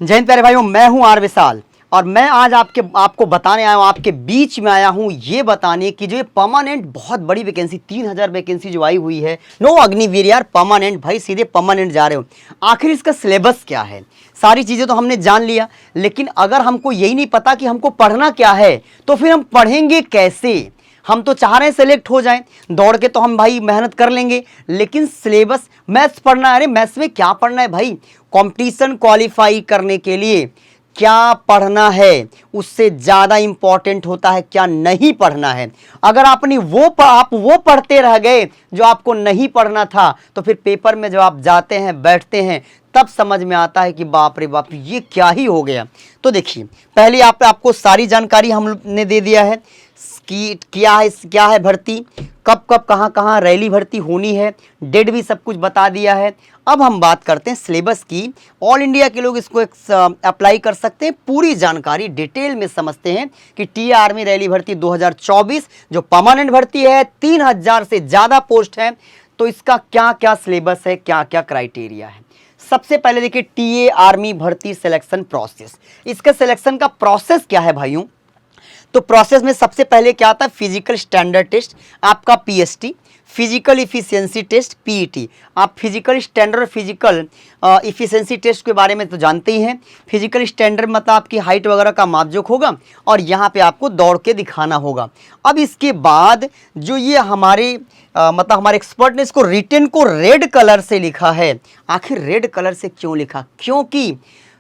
जय हिंद प्यारे भाइयों, मैं हूं आर विशाल और मैं आज आपको बताने आया हूं, आपके बीच में आया हूं ये बताने कि जो ये परमानेंट बहुत बड़ी वैकेंसी 3000 वैकेंसी जो आई हुई है, नो अग्निवीर यार, परमानेंट भाई, सीधे परमानेंट जा रहे हो। आखिर इसका सिलेबस क्या है? सारी चीजें तो हमने जान लिया, लेकिन अगर हमको यही नहीं पता कि हमको पढ़ना क्या है तो फिर हम पढ़ेंगे कैसे? हम तो चाह रहे हैं सेलेक्ट हो जाएं, दौड़ के तो हम भाई मेहनत कर लेंगे, लेकिन सिलेबस मैथ्स पढ़ना है। अरे मैथ्स में क्या पढ़ना है भाई? कंपटीशन क्वालिफाई करने के लिए क्या पढ़ना है, उससे ज़्यादा इंपॉर्टेंट होता है क्या नहीं पढ़ना है। अगर आप वो पढ़ते रह गए जो आपको नहीं पढ़ना था, तो फिर पेपर में जब आप जाते हैं, बैठते हैं, तब समझ में आता है कि बाप रे बाप, ये क्या ही हो गया। तो देखिए, पहले आपको सारी जानकारी हमने दे दिया है कि क्या है भर्ती, कब कब कहाँ कहाँ रैली भर्ती होनी है, डेट भी सब कुछ बता दिया है। अब हम बात करते हैं सिलेबस की। ऑल इंडिया के लोग इसको अप्लाई कर सकते हैं। पूरी जानकारी डिटेल में समझते हैं कि टी आर्मी रैली भर्ती 2024 जो परमानेंट भर्ती है, 3000 से ज़्यादा पोस्ट है, तो इसका क्या क्या सिलेबस है, क्या क्या क्राइटेरिया है। सबसे पहले देखिए, टीए आर्मी भर्ती सिलेक्शन प्रोसेस। इसका सिलेक्शन का प्रोसेस क्या है भाइयों? तो प्रोसेस में सबसे पहले क्या आता है? फिजिकल स्टैंडर्ड टेस्ट, आपका PST, physical efficiency test PET. आप फिजिकल स्टैंडर्ड और फिजिकल इफिशियंसी टेस्ट के बारे में तो जानते ही हैं। फिजिकल स्टैंडर्ड मतलब आपकी हाइट वगैरह का मापजोक होगा और यहाँ पे आपको दौड़ के दिखाना होगा। अब इसके बाद जो ये हमारे एक्सपर्ट ने इसको रिटन को रेड कलर से लिखा है। आखिर रेड कलर से क्यों लिखा? क्योंकि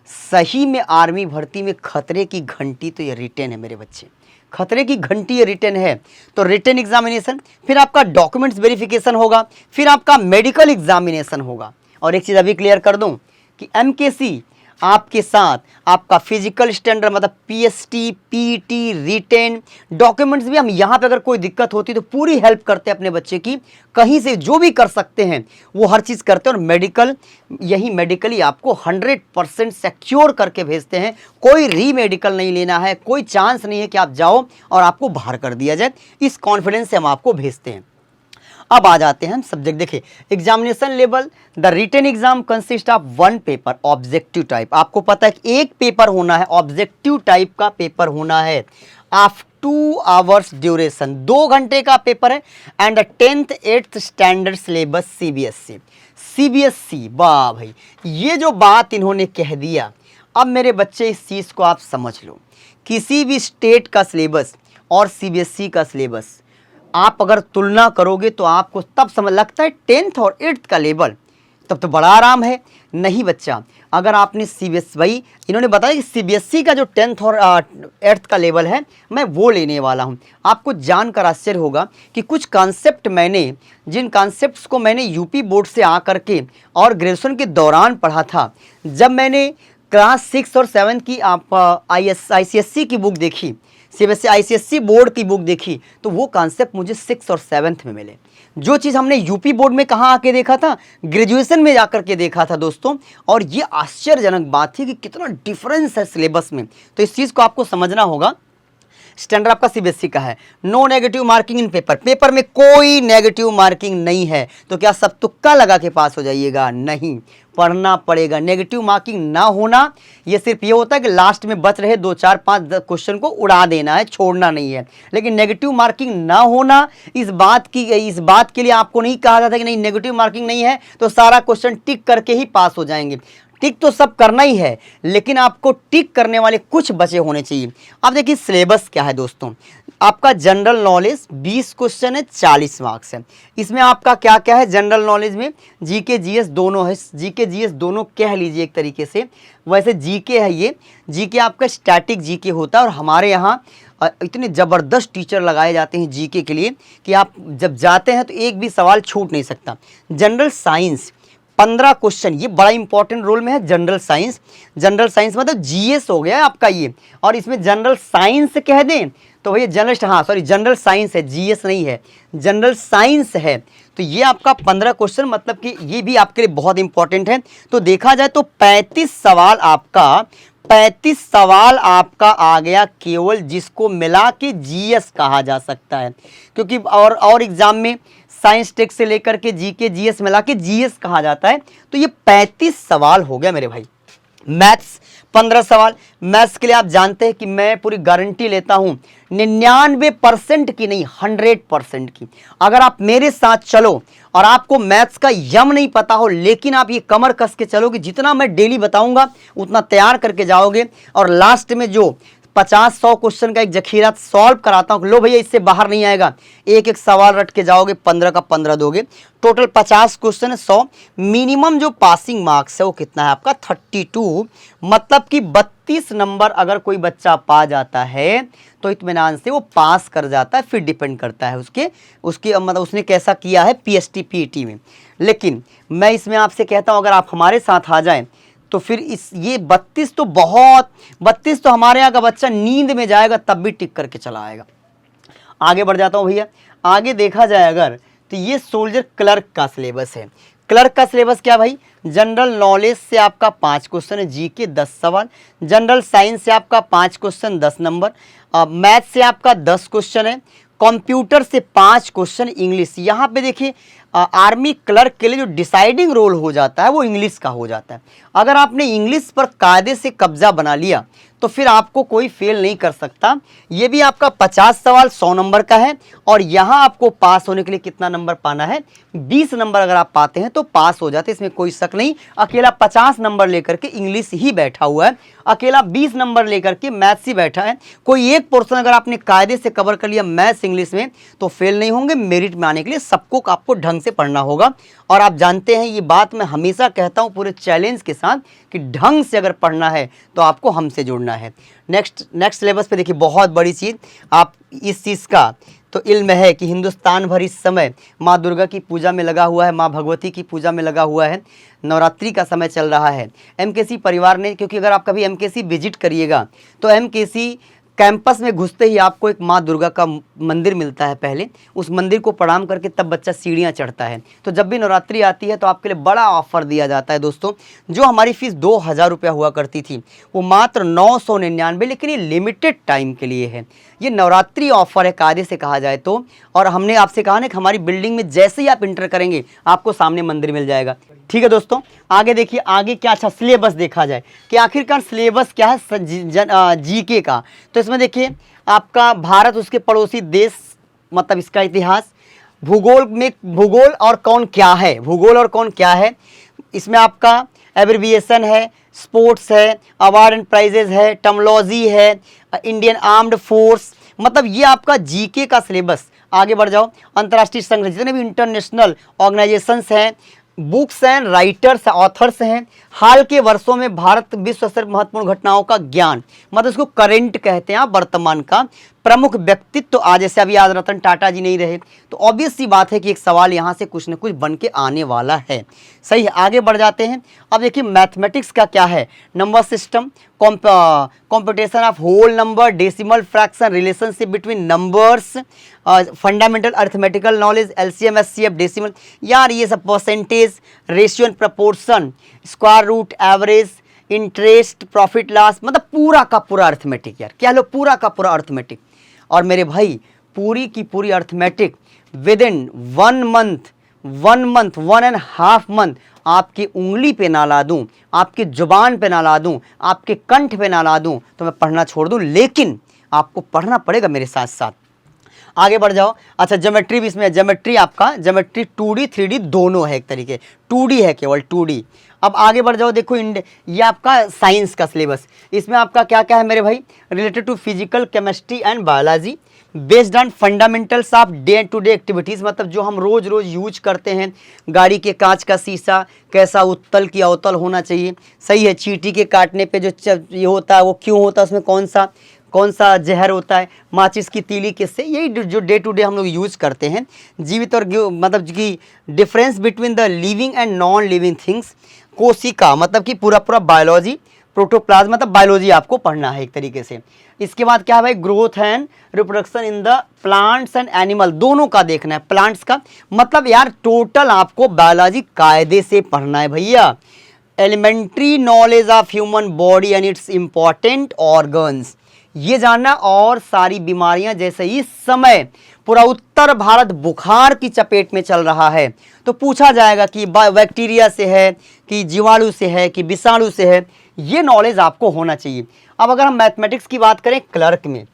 सही में आर्मी भर्ती में खतरे की घंटी तो ये रिटन है मेरे बच्चे, खतरे की घंटी ये रिटन है। तो रिटन एग्जामिनेशन, फिर आपका डॉक्यूमेंट्स वेरिफिकेशन होगा, फिर आपका मेडिकल एग्जामिनेशन होगा। और एक चीज़ अभी क्लियर कर दूं कि एमकेसी आपके साथ आपका फिजिकल स्टैंडर्ड मतलब पीएसटी, पीटी, रिटेन, डॉक्यूमेंट्स भी हम यहाँ पे अगर कोई दिक्कत होती तो पूरी हेल्प करते हैं अपने बच्चे की, कहीं से जो भी कर सकते हैं वो हर चीज़ करते हैं। और मेडिकली आपको 100% सिक्योर करके भेजते हैं। कोई री मेडिकल नहीं लेना है, कोई चांस नहीं है कि आप जाओ और आपको बाहर कर दिया जाए। इस कॉन्फिडेंस से हम आपको भेजते हैं। अब आ जाते हैं हम सब्जेक्ट। देखिए, examination level, the written exam consist of 1 paper objective type. आपको पता है कि एक पेपर होना है, ऑब्जेक्टिव टाइप का पेपर होना है, ऑफ 2 आवर्स ड्यूरेशन, 2 घंटे का पेपर है। And the 10th 8th standard syllabus CBSE. वाह भाई, ये जो बात इन्होंने कह दिया, अब मेरे बच्चे इस चीज़ को आप समझ लो। किसी भी स्टेट का सिलेबस और सीबीएसई का सिलेबस आप अगर तुलना करोगे तो आपको तब समझ लगता है 10th और 8th का लेवल, तब तो बड़ा आराम है। नहीं बच्चा, अगर आपने सीबीएसई, भाई इन्होंने बताया कि सीबीएसई का जो 10th और 8th का लेवल है, मैं वो लेने वाला हूँ। आपको जानकर आश्चर्य होगा कि कुछ कॉन्सेप्ट जिन कॉन्सेप्ट्स को मैंने यूपी बोर्ड से आकर के और ग्रेजुएशन के दौरान पढ़ा था, जब मैंने क्लास 6 और 7 की आप आईसीएसई की बुक देखी, सीबीएसई आईसीएसई बोर्ड की बुक देखी, तो वो कॉन्सेप्ट मुझे 6 और 7th में मिले। जो चीज़ हमने यूपी बोर्ड में कहाँ आके देखा था, ग्रेजुएशन में जाकर के देखा था दोस्तों। और ये आश्चर्यजनक बात थी कि कितना डिफरेंस है सिलेबस में। तो इस चीज़ को आपको समझना होगा। स्टैंडर्ड आपका सीबीएसई का है, no negative marking in paper में कोई नेगेटिव मार्किंग नहीं है। तो क्या सब तुक्का लगा के पास हो जाइएगा? नहीं, पढ़ना पड़ेगा। नेगेटिव मार्किंग ना होना, ये सिर्फ ये होता है कि लास्ट में बच रहे 2 4 5 क्वेश्चन को उड़ा देना है, छोड़ना नहीं है। लेकिन नेगेटिव मार्किंग ना होना, इस बात के लिए आपको नहीं कहा जाता कि नहीं नेगेटिव मार्किंग नहीं है तो सारा क्वेश्चन टिक करके ही पास हो जाएंगे। टिक तो सब करना ही है, लेकिन आपको टिक करने वाले कुछ बचे होने चाहिए। अब देखिए सिलेबस क्या है दोस्तों। आपका जनरल नॉलेज 20 क्वेश्चन है, 40 मार्क्स है। इसमें आपका क्या क्या है जनरल नॉलेज में? जीके जीएस दोनों है। जीके जीएस दोनों कह लीजिए एक तरीके से। वैसे जीके है, ये जीके आपका स्टैटिक जीके होता है। और हमारे यहाँ इतने ज़बरदस्त टीचर लगाए जाते हैं जीके के लिए कि आप जब जाते हैं तो एक भी सवाल छूट नहीं सकता। जनरल साइंस 15 क्वेश्चन, ये बड़ा इंपॉर्टेंट रोल में है। जनरल साइंस मतलब जीएस हो गया आपका ये। और इसमें जनरल साइंस कह दें तो भैया जनरल साइंस है, जीएस नहीं है, जनरल साइंस है। तो ये आपका 15 क्वेश्चन, मतलब कि ये भी आपके लिए बहुत इंपॉर्टेंट है। तो देखा जाए तो 35 सवाल आपका आ गया केवल, जिसको मिला के जीएस कहा जा सकता है। क्योंकि और एग्जाम में साइंस टेक्स्ट से लेकर के जीके जीएस मिला के जीएस कहा जाता है। तो ये 35 सवाल हो गया मेरे भाई। मैथ्स 15 सवाल। मैथ्स के लिए आप जानते हैं कि मैं पूरी गारंटी लेता हूं 99% की नहीं 100% की। अगर आप मेरे साथ चलो और आपको मैथ्स का यम नहीं पता हो, लेकिन आप ये कमर कस के चलोगे, जितना मैं डेली बताऊंगा उतना तैयार करके जाओगे, और लास्ट में जो 50-100 क्वेश्चन का एक जखीरा सॉल्व कराता हूं, लो भैया इससे बाहर नहीं आएगा, एक एक सवाल रट के जाओगे, 15 का 15 दोगे, टोटल 50 क्वेश्चन है 100। मिनिमम जो पासिंग मार्क्स है वो कितना है आपका 32, मतलब कि 32 नंबर अगर कोई बच्चा पा जाता है तो इत्मीनान से वो पास कर जाता है। फिर डिपेंड करता है उसके मतलब उसने कैसा किया है पीएसटी पीटी में। लेकिन मैं इसमें आपसे कहता हूं अगर आप हमारे साथ आ जाएं तो फिर ये 32 तो बहुत, 32 तो हमारे यहाँ का बच्चा नींद में जाएगा तब भी टिक करके चला आएगा। आगे बढ़ जाता हूँ भैया। आगे देखा जाए अगर तो ये सोल्जर क्लर्क का सिलेबस है। क्लर्क का सिलेबस क्या भाई, जनरल नॉलेज से आपका 5 क्वेश्चन है, जीके 10 सवाल, जनरल साइंस से आपका 5 क्वेश्चन 10 नंबर, मैथ से आपका 10 क्वेश्चन है, कंप्यूटर से 5 क्वेश्चन, इंग्लिश। यहाँ पे देखिए आर्मी क्लर्क के लिए जो डिसाइडिंग रोल हो जाता है वो इंग्लिश का हो जाता है। अगर आपने इंग्लिश पर कायदे से कब्जा बना लिया तो फिर आपको कोई फेल नहीं कर सकता। ये भी आपका 50 सवाल 100 नंबर का है, और यहाँ आपको पास होने के लिए कितना नंबर पाना है, 20 नंबर अगर आप पाते हैं तो पास हो जाते, इसमें कोई शक नहीं। अकेला 50 नंबर लेकर के इंग्लिश ही बैठा हुआ है, अकेला 20 नंबर लेकर के मैथ्स ही बैठा है। कोई एक पोर्शन अगर आपने कायदे से कवर कर लिया मैथ्स इंग्लिश में तो फेल नहीं होंगे। मेरिट में आने के लिए सबको आपको ढंग से पढ़ना होगा, और आप जानते हैं ये बात मैं हमेशा कहता हूँ पूरे चैलेंज के साथ कि ढंग से अगर पढ़ना है तो आपको हमसे जुड़ना है। नेक्स्ट सिलेबस पे देखिए बहुत बड़ी चीज़, आप इस चीज़ का तो इल्म है कि हिंदुस्तान भर इस समय माँ दुर्गा की पूजा में लगा हुआ है, माँ भगवती की पूजा में लगा हुआ है, नवरात्रि का समय चल रहा है। एमकेसी परिवार ने, क्योंकि अगर आप कभी एमकेसी विजिट करिएगा तो एमकेसी कैंपस में घुसते ही आपको एक माँ दुर्गा का मंदिर मिलता है। पहले उस मंदिर को प्रणाम करके तब बच्चा सीढ़ियाँ चढ़ता है। तो जब भी नवरात्रि आती है तो आपके लिए बड़ा ऑफर दिया जाता है दोस्तों। जो हमारी फीस 2000 रुपया हुआ करती थी वो मात्र 999, लेकिन ये लिमिटेड टाइम के लिए है। ये नवरात्रि ऑफर है कायदे से कहा जाए तो, और हमने आपसे कहा ना कि हमारी बिल्डिंग में जैसे ही आप इंटर करेंगे आपको सामने मंदिर मिल जाएगा। ठीक है दोस्तों, आगे देखिए आगे क्या। अच्छा सिलेबस देखा जाए कि आखिरकार सिलेबस क्या है जीके का, तो इसमें देखिए आपका भारत, उसके पड़ोसी देश, मतलब इसका इतिहास, भूगोल और कौन क्या है, भूगोल और कौन क्या है, इसमें आपका एब्रिविएशन है, स्पोर्ट्स है, अवार्ड एंड प्राइजेज है, टर्मोलॉजी है, इंडियन आर्म्ड फोर्स, मतलब ये आपका जीके का सिलेबस। आगे बढ़ जाओ, अंतर्राष्ट्रीय संगठन जितने भी इंटरनेशनल ऑर्गेनाइजेशंस हैं, बुक्स एंड राइटर्स ऑथर्स हैं, हाल के वर्षों में भारत विश्व स्तर महत्वपूर्ण घटनाओं का ज्ञान, मतलब इसको करंट कहते हैं, वर्तमान का प्रमुख व्यक्तित्व। तो आज जैसे अभी आज रतन टाटा जी नहीं रहे तो ऑब्वियस सी बात है कि एक सवाल यहाँ से कुछ न कुछ बन के आने वाला है। सही है, आगे बढ़ जाते हैं। अब देखिए मैथमेटिक्स का क्या है, number system, computation of whole number, decimal fraction, relationship between numbers, fundamental arithmetical knowledge, LCM HCF, decimal, यार ये सब percentage, ratio and proportion, square root, average, interest, profit loss, मतलब पूरा का पूरा अर्थमेटिक, यार क्या लो पूरा का पूरा अर्थमेटिक। और मेरे भाई पूरी की पूरी arithmetic with in 1 month, 1.5 month आपकी उंगली पे ना ला दूं, आपकी जुबान पे ना ला दूं, आपके कंठ पे ना ला दूं तो मैं पढ़ना छोड़ दूं, लेकिन आपको पढ़ना पड़ेगा मेरे साथ साथ। आगे बढ़ जाओ। अच्छा ज्योमेट्री भी इसमें, ज्योमेट्री आपका ज्योमेट्री 2D 3D दोनों है, एक तरीके 2D है, केवल 2D। अब आगे बढ़ जाओ, देखो ये आपका साइंस का सिलेबस, इसमें आपका क्या क्या है मेरे भाई, related to physical, chemistry and biology, based on fundamentals of day to day activities, मतलब जो हम रोज़ रोज़ यूज करते हैं, गाड़ी के कांच का शीशा कैसा उत्तल की अवतल होना चाहिए, सही है, चींटी के काटने पे जो ये होता है वो क्यों होता है, उसमें कौन सा जहर होता है, माचिस की तीली किससे, यही जो डे टू डे हम लोग यूज़ करते हैं। जीवित और मतलब कि difference between the living and non living things, कोशिका मतलब कि पूरा बायोलॉजी, प्रोटोप्लाज्म मतलब बायोलॉजी आपको पढ़ना है एक तरीके से। इसके बाद क्या है भाई, growth and reproduction in the plants and animal, दोनों का देखना है। प्लांट्स का मतलब यार टोटल आपको बायोलॉजी कायदे से पढ़ना है भैया। Elementary knowledge of human body and its important organs, ये जानना, और सारी बीमारियां, जैसे इस समय पूरा उत्तर भारत बुखार की चपेट में चल रहा है तो पूछा जाएगा कि बैक्टीरिया से है कि जीवाणु से है कि विषाणु से है, ये नॉलेज आपको होना चाहिए। अब अगर हम मैथमेटिक्स की बात करें क्लर्क में,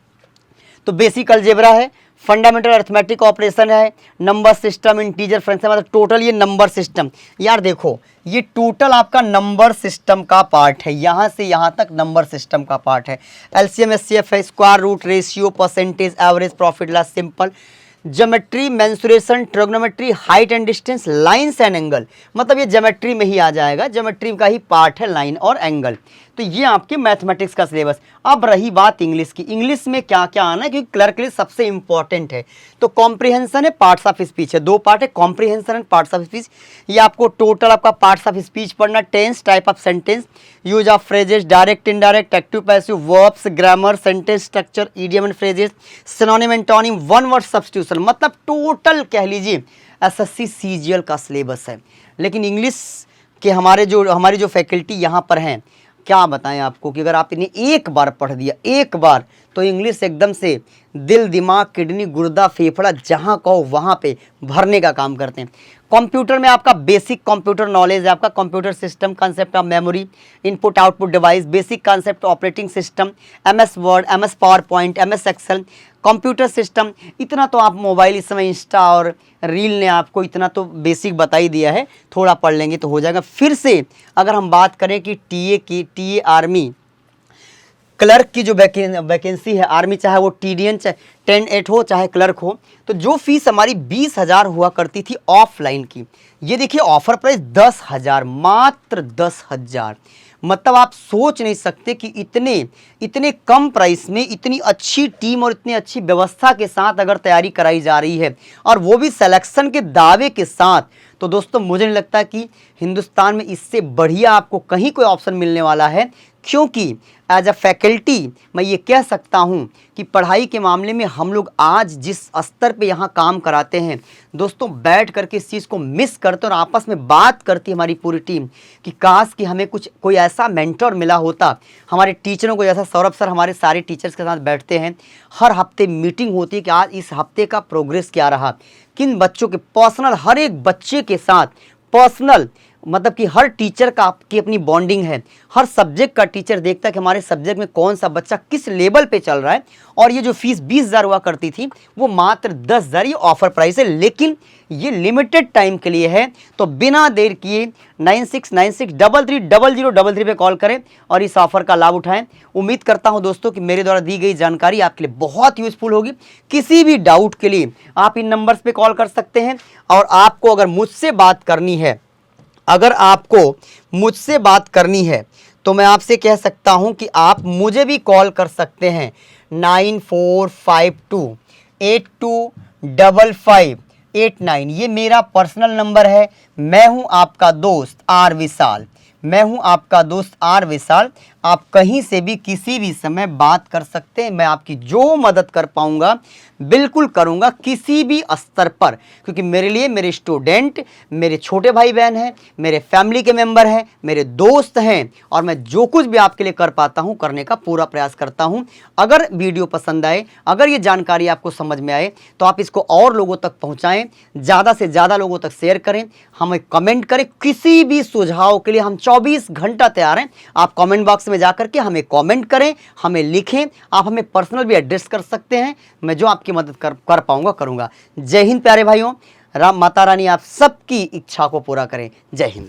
तो बेसिक अलजेब्रा है, फंडामेंटल अरिथमेटिक ऑपरेशन है, नंबर सिस्टम, इंटीजर फ्रैक्शन, मतलब टोटल ये नंबर सिस्टम। यार देखो, ये टोटल आपका नंबर सिस्टम का पार्ट है, यहाँ से यहाँ तक नंबर सिस्टम का पार्ट है। एलसीएम एचसीएफ है, square root, ratio, percentage, average, profit loss, simple, geometry, mensuration, trigonometry, height and distance, lines and angle, मतलब ये ज्योमेट्री में ही आ जाएगा, ज्योमेट्री का ही पार्ट है लाइन और एंगल। तो ये आपके मैथमेटिक्स का सिलेबस। अब रही बात इंग्लिश की, इंग्लिश में क्या क्या आना है, क्योंकि क्लर्क के लिए सबसे इंपॉर्टेंट है। तो कॉम्प्रिहेंशन है, पार्ट्स ऑफ स्पीच है, दो पार्ट है, comprehension and parts of speech. ये आपको टोटल आपका पार्ट्स ऑफ स्पीच पढ़ना, tense, type of sentence, use of phrases, direct indirect, active passive, verbs, grammar, sentence structure, idiom and phrases, synonym antonym, one word substitution, मतलब total कह लीजिए SSC CGL का syllabus है। लेकिन English के हमारी जो फैकल्टी यहाँ पर हैं, क्या बताएं आपको कि अगर आप इन्हें एक बार पढ़ दिया, एक बार, तो इंग्लिश एकदम से दिल, दिमाग, किडनी, गुर्दा, फेफड़ा, जहां कहो वहां पे भरने का काम करते हैं। कंप्यूटर में आपका बेसिक कंप्यूटर नॉलेज है, आपका computer system, concept of memory, input output device, basic concept operating system, MS Word, MS PowerPoint, MS Excel, computer system. इतना तो आप मोबाइल, इस समय इंस्टा और रील ने आपको इतना तो बेसिक बता ही दिया है, थोड़ा पढ़ लेंगे तो हो जाएगा। फिर से अगर हम बात करें कि टीए आर्मी क्लर्क की जो वैकेंसी है, आर्मी चाहे वो टीडीएन 10-8 हो चाहे क्लर्क हो, तो जो फीस हमारी 20,000 हुआ करती थी ऑफलाइन की, ये देखिए ऑफर प्राइस 10,000, मात्र 10,000। मतलब आप सोच नहीं सकते कि इतने कम प्राइस में इतनी अच्छी टीम और इतनी अच्छी व्यवस्था के साथ अगर तैयारी कराई जा रही है, और वो भी सिलेक्शन के दावे के साथ, तो दोस्तों मुझे नहीं लगता कि हिंदुस्तान में इससे बढ़िया आपको कहीं कोई ऑप्शन मिलने वाला है। क्योंकि एज अ फैकल्टी मैं ये कह सकता हूँ कि पढ़ाई के मामले में हम लोग आज जिस स्तर पे यहाँ काम कराते हैं, दोस्तों बैठ करके इस चीज़ को मिस करते और आपस में बात करती हमारी पूरी टीम कि काश कि हमें कोई ऐसा मेंटर मिला होता। हमारे टीचरों को, जैसा सौरभ सर हमारे सारे टीचर्स के साथ बैठते हैं, हर हफ्ते मीटिंग होती है कि आज इस हफ्ते का प्रोग्रेस क्या रहा, किन बच्चों के पर्सनल, हर एक बच्चे के साथ पर्सनल, मतलब कि हर टीचर का की अपनी बॉन्डिंग है, हर सब्जेक्ट का टीचर देखता है कि हमारे सब्जेक्ट में कौन सा बच्चा किस लेवल पे चल रहा है। और ये जो फीस 20,000 हुआ करती थी वो मात्र 10,000, ये ऑफर प्राइस है, लेकिन ये लिमिटेड टाइम के लिए है। तो बिना देर किए 9696330033 पे कॉल करें और इस ऑफर का लाभ उठाएं। उम्मीद करता हूं दोस्तों कि मेरे द्वारा दी गई जानकारी आपके लिए बहुत यूजफुल होगी। किसी भी डाउट के लिए आप इन नंबर्स पे कॉल कर सकते हैं। और आपको अगर मुझसे बात करनी है, तो मैं आपसे कह सकता हूं कि आप मुझे भी कॉल कर सकते हैं 9452825589, ये मेरा पर्सनल नंबर है। मैं हूं आपका दोस्त आर विशाल। आप कहीं से भी किसी भी समय बात कर सकते हैं। मैं आपकी जो मदद कर पाऊंगा बिल्कुल करूंगा, किसी भी स्तर पर, क्योंकि मेरे लिए मेरे स्टूडेंट, मेरे छोटे भाई बहन हैं, मेरे फैमिली के मेंबर हैं, मेरे दोस्त हैं, और मैं जो कुछ भी आपके लिए कर पाता हूं करने का पूरा प्रयास करता हूं। अगर वीडियो पसंद आए, अगर ये जानकारी आपको समझ में आए, तो आप इसको और लोगों तक पहुंचाएं, ज़्यादा से ज़्यादा लोगों तक शेयर करें, हमें कमेंट करें। किसी भी सुझाव के लिए हम 24 घंटा तैयार हैं। आप कमेंट बॉक्स में जाकर के हमें कमेंट करें, हमें लिखें, आप हमें पर्सनल भी एड्रेस कर सकते हैं। मैं जो आपकी मदद कर पाऊंगा करूंगा। जय हिंद प्यारे भाइयों, राम माता रानी आप सबकी इच्छा को पूरा करें। जय हिंद।